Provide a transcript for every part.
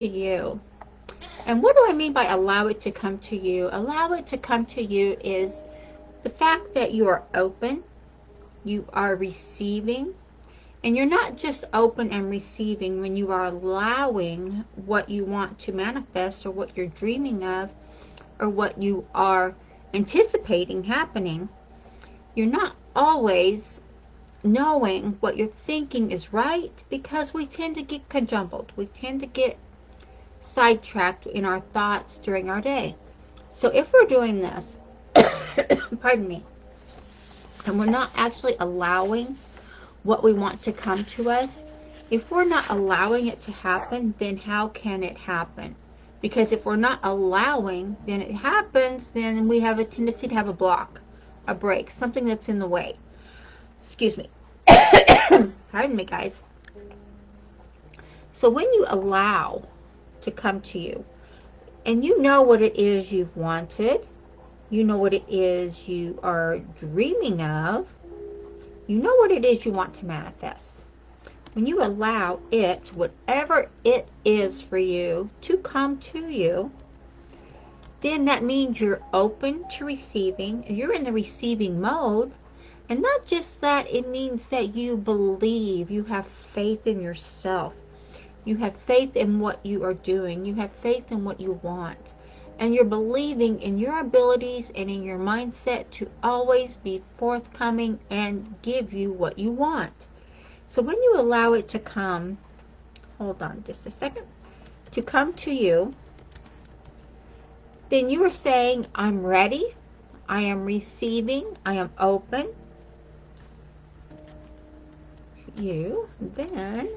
to you. And what do I mean by allow it to come to you? Allow it to come to you is the fact that you are open, you are receiving, and you're not just open and receiving when you are allowing what you want to manifest or what you're dreaming of or what you are anticipating happening. You're not always knowing what you're thinking is right because we tend to get conjumbled. We tend to get sidetracked in our thoughts during our day. So if we're doing this, pardon me, and we're not actually allowing what we want to come to us, if we're not allowing it to happen, then how can it happen? Because if we're not allowing, then it happens, then we have a tendency to have a block, a break, something that's in the way. Excuse me. Pardon me, guys. So when you allow to come to you, and you know what it is you've wanted, you know what it is you are dreaming of, you know what it is you want to manifest. When you allow it, whatever it is for you, to come to you, then that means you're open to receiving, and you're in the receiving mode. And not just that, it means that you believe, you have faith in yourself. You have faith in what you are doing. You have faith in what you want. And you're believing in your abilities and in your mindset to always be forthcoming and give you what you want. So when you allow it to come, hold on just a second, to come to you, then you are saying, I'm ready, I am receiving, I am open. Then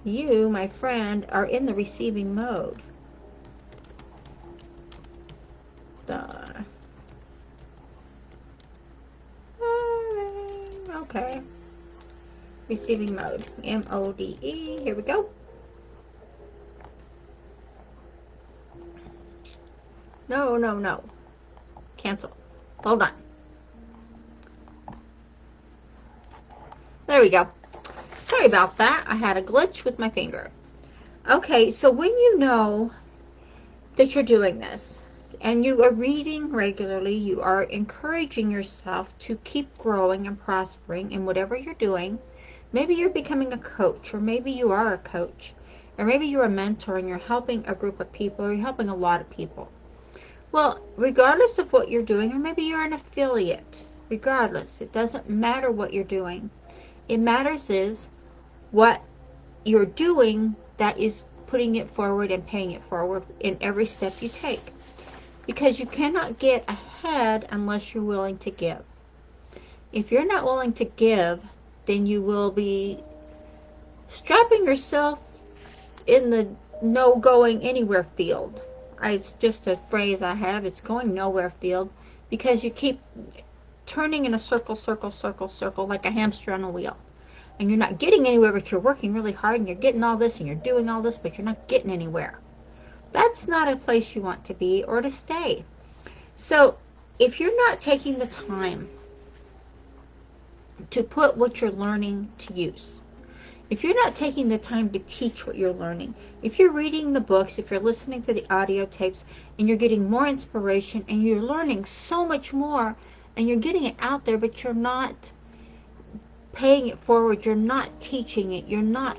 you, my friend, are in the receiving mode. Okay. Receiving mode. M-O-D-E. Here we go. No, no, no. Cancel. Hold on. There we go. Sorry about that. I had a glitch with my finger. Okay, so when you know that you're doing this and you are reading regularly, you are encouraging yourself to keep growing and prospering in whatever you're doing. Maybe you're becoming a coach, or maybe you are a coach, or maybe you're a mentor and you're helping a group of people, or you're helping a lot of people. Well, regardless of what you're doing, or maybe you're an affiliate, regardless, it doesn't matter what you're doing. It matters is what you're doing that is putting it forward and paying it forward in every step you take. Because you cannot get ahead unless you're willing to give. If you're not willing to give, then you will be strapping yourself in the no going anywhere field. It's just a phrase I have. It's going nowhere field, because you keep turning in a circle, circle, circle, circle, like a hamster on a wheel. And you're not getting anywhere, but you're working really hard and you're getting all this and you're doing all this, but you're not getting anywhere. That's not a place you want to be or to stay. So if you're not taking the time to put what you're learning to use, if you're not taking the time to teach what you're learning, if you're reading the books, if you're listening to the audio tapes, and you're getting more inspiration and you're learning so much more and you're getting it out there, but you're not paying it forward, you're not teaching it, you're not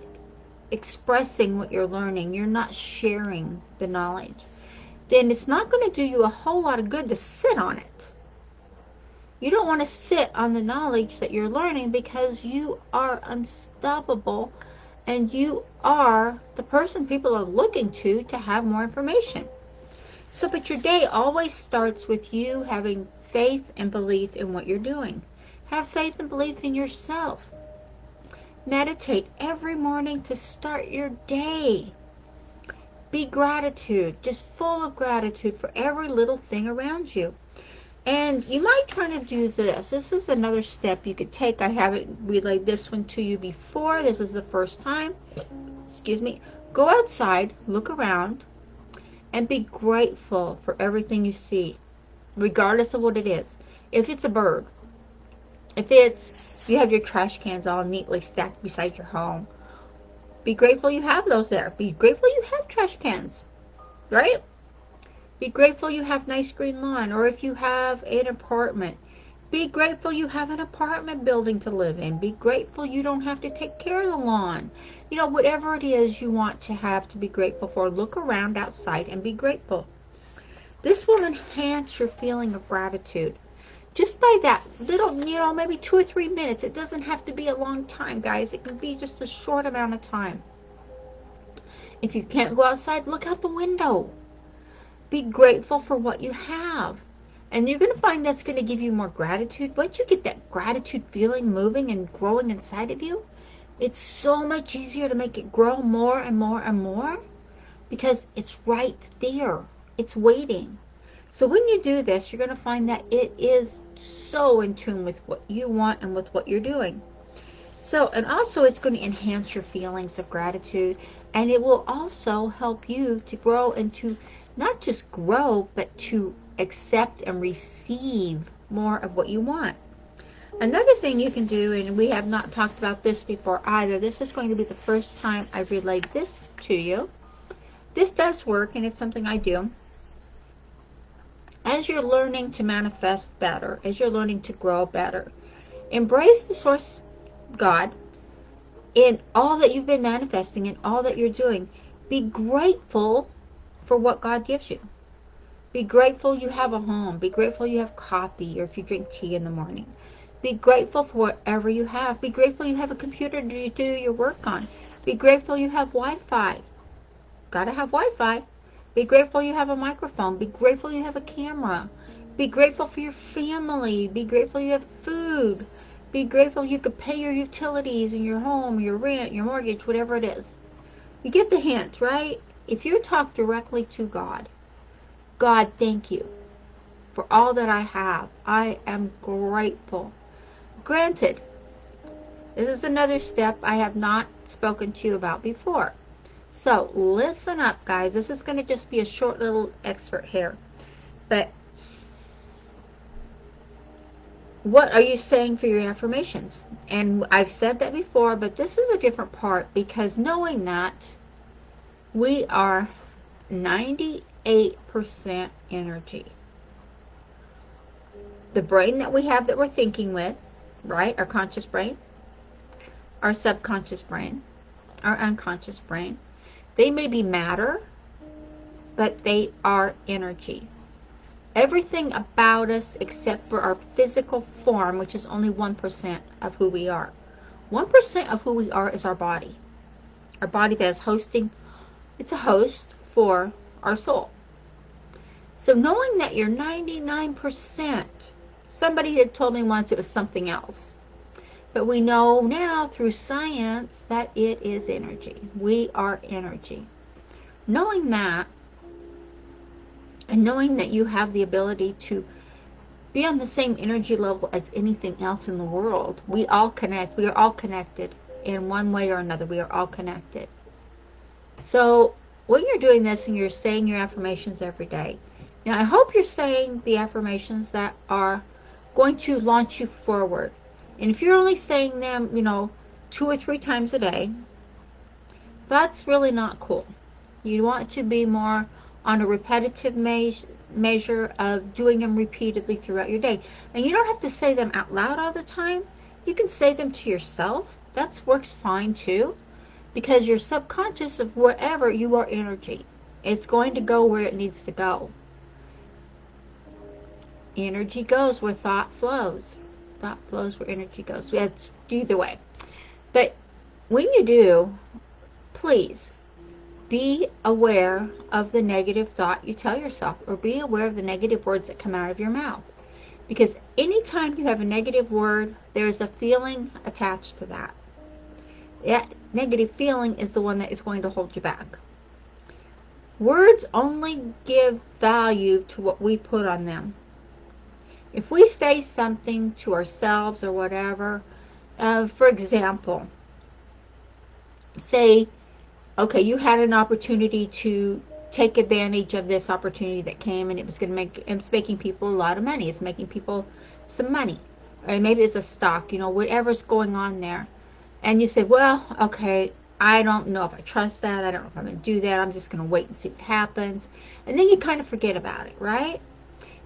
expressing what you're learning, you're not sharing the knowledge, then it's not going to do you a whole lot of good to sit on it. You don't want to sit on the knowledge that you're learning, because you are unstoppable and you are the person people are looking to have more information. So, but your day always starts with you having faith and belief in what you're doing. Have faith and belief in yourself. Meditate every morning to start your day. Be gratitude, just full of gratitude for every little thing around you. And you might try to do this. This is another step you could take. I haven't relayed this one to you before. This is the first time. Excuse me. Go outside, look around, and be grateful for everything you see, regardless of what it is. If it's a bird, if it's you have your trash cans all neatly stacked beside your home, Be grateful you have those there. Be grateful you have trash cans, right? Be grateful you have nice green lawn, or if you have an apartment, be grateful you have an apartment building to live in. Be grateful you don't have to take care of the lawn. You know, whatever it is you want to have to be grateful for, look around outside and be grateful. This will enhance your feeling of gratitude. Just by that little, maybe 2 or 3 minutes. It doesn't have to be a long time, guys. It can be just a short amount of time. If you can't go outside, look out the window. Be grateful for what you have. And you're going to find that's going to give you more gratitude. Once you get that gratitude feeling moving and growing inside of you, it's so much easier to make it grow more and more and more because it's right there. It's waiting. So when you do this, you're going to find that it is so in tune with what you want and with what you're doing. So, and also it's going to enhance your feelings of gratitude, and it will also help you to grow and to not just grow, but to accept and receive more of what you want. Another thing you can do, and we have not talked about this before either, this is going to be the first time I've relayed this to you. This does work, and it's something I do. As you're learning to manifest better, as you're learning to grow better, embrace the source God in all that you've been manifesting and all that you're doing. Be grateful for what God gives you. Be grateful you have a home. Be grateful you have coffee, or if you drink tea in the morning. Be grateful for whatever you have. Be grateful you have a computer to do your work on. Be grateful you have Wi-Fi. Gotta have Wi-Fi. Be grateful you have a microphone. Be grateful you have a camera. Be grateful for your family. Be grateful you have food. Be grateful you could pay your utilities in your home, your rent, your mortgage, whatever it is. You get the hint, right? If you talk directly to God, God, thank you for all that I have. I am grateful. Granted, this is another step I have not spoken to you about before. So listen up, guys. This is going to just be a short little excerpt here. But what are you saying for your affirmations? And I've said that before, but this is a different part, because knowing that we are 98% energy. The brain that we have that we're thinking with, right? Our conscious brain, our subconscious brain, our unconscious brain. They may be matter, but they are energy. Everything about us except for our physical form, which is only 1% of who we are. 1% of who we are is our body. Our body that is hosting, it's a host for our soul. So knowing that you're 99%, somebody had told me once it was something else. But we know now through science that it is energy. We are energy. Knowing that, and knowing that you have the ability to be on the same energy level as anything else in the world, we all connect. We are all connected in one way or another. We are all connected. So when you're doing this and you're saying your affirmations every day, now I hope you're saying the affirmations that are going to launch you forward. And if you're only saying them, 2 or 3 times a day, that's really not cool. You want to be more on a repetitive measure of doing them repeatedly throughout your day. And you don't have to say them out loud all the time. You can say them to yourself. That works fine too, because your subconscious of whatever, you are energy. It's going to go where it needs to go. Energy goes where thought flows. Thought flows where energy goes. It's either way. But when you do, please be aware of the negative thought you tell yourself, or be aware of the negative words that come out of your mouth. Because anytime you have a negative word, there's a feeling attached to that. That negative feeling is the one that is going to hold you back. Words only give value to what we put on them. If we say something to ourselves or whatever, for example, say, okay, you had an opportunity to take advantage of this opportunity that came, and it's making people a lot of money. It's making people some money. Or maybe it's a stock, whatever's going on there. And you say, well, okay, I don't know if I trust that. I don't know if I'm going to do that. I'm just going to wait and see what happens. And then you kind of forget about it, right?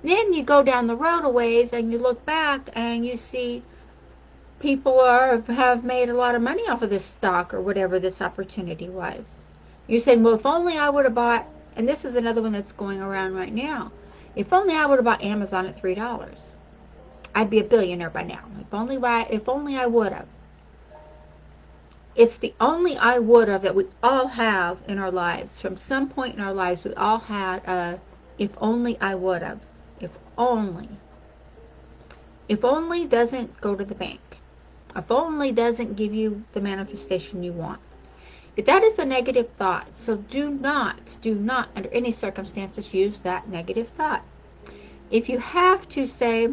Then you go down the road a ways and you look back and you see people have made a lot of money off of this stock or whatever this opportunity was. You're saying, well, if only I would have bought, and this is another one that's going around right now, if only I would have bought Amazon at $3, I'd be a billionaire by now. If only I would have. It's the only I would have that we all have in our lives. From some point in our lives, we all had a if only I would have. If only. If only doesn't go to the bank. If only doesn't give you the manifestation you want. That is a negative thought. So do not under any circumstances use that negative thought. If you have to say,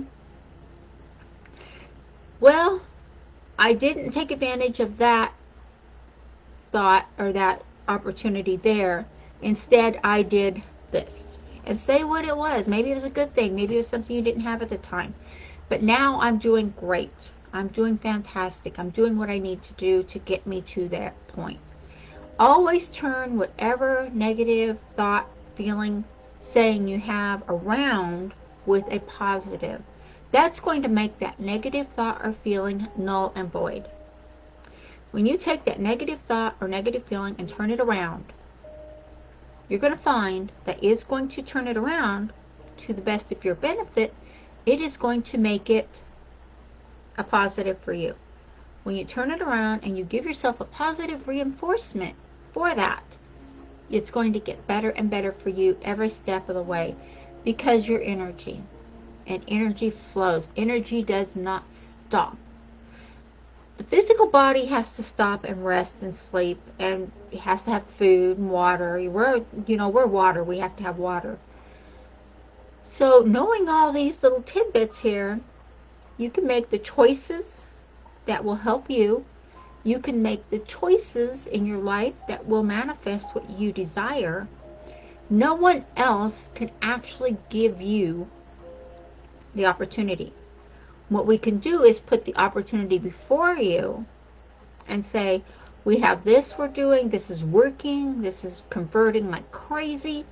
well, I didn't take advantage of that thought or that opportunity there. Instead, I did this. And say what it was. Maybe it was a good thing. Maybe it was something you didn't have at the time. But now I'm doing great. I'm doing fantastic. I'm doing what I need to do to get me to that point. Always turn whatever negative thought, feeling, saying you have around with a positive. That's going to make that negative thought or feeling null and void. When you take that negative thought or negative feeling and turn it around, you're going to find that it's going to turn it around to the best of your benefit. It is going to make it a positive for you. When you turn it around and you give yourself a positive reinforcement for that, it's going to get better and better for you every step of the way, because your energy, and energy flows. Energy does not stop. The physical body has to stop and rest and sleep, and it has to have food and water. We're water. We have to have water. So knowing all these little tidbits here, you can make the choices that will help you. You can make the choices in your life that will manifest what you desire. No one else can actually give you the opportunity. What we can do is put the opportunity before you and say, we have this we're doing, this is working, this is converting like crazy.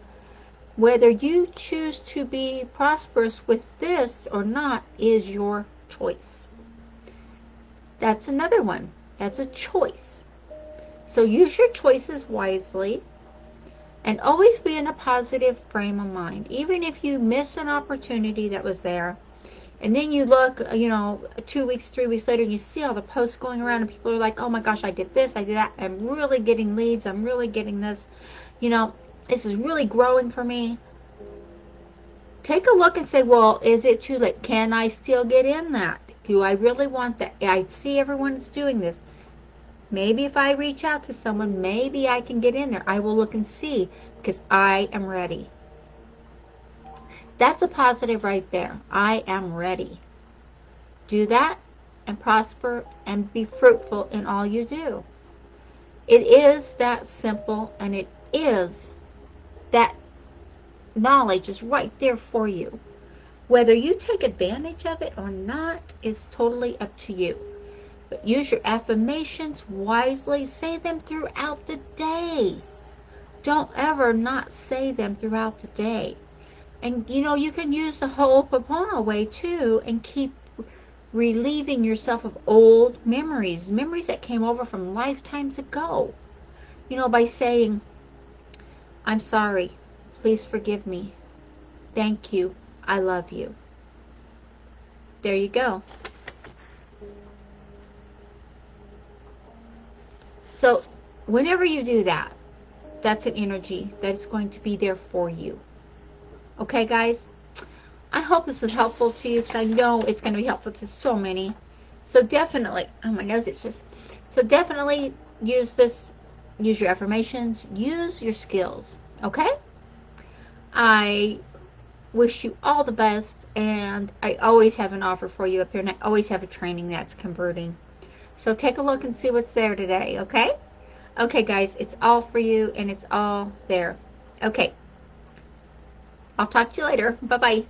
Whether you choose to be prosperous with this or not is your choice. That's another one. That's a choice. So use your choices wisely and always be in a positive frame of mind. Even if you miss an opportunity that was there, and then you look, 2 weeks, 3 weeks later, and you see all the posts going around, and people are like, oh my gosh, I did this, I did that. I'm really getting leads. I'm really getting this. This is really growing for me. Take a look and say, well, is it too late? Can I still get in that? Do I really want that? I see everyone's doing this. Maybe if I reach out to someone, maybe I can get in there. I will look and see, because I am ready. That's a positive right there. I am ready. Do that and prosper and be fruitful in all you do. It is that simple, and it is that knowledge is right there for you. Whether you take advantage of it or not is totally up to you. But use your affirmations wisely. Say them throughout the day. Don't ever not say them throughout the day. And you can use the Ho'oponopono way too, and keep relieving yourself of old memories that came over from lifetimes ago. By saying, I'm sorry, please forgive me, thank you, I love you. There you go. So whenever you do that, that's an energy that's going to be there for you. Okay, guys? I hope this was helpful to you, because I know it's going to be helpful to so many. So definitely, oh, my nose itches. So definitely use this. Use your affirmations. Use your skills. Okay? I wish you all the best, and I always have an offer for you up here, and I always have a training that's converting. So take a look and see what's there today, okay? Okay, guys, it's all for you, and it's all there. Okay. I'll talk to you later. Bye-bye.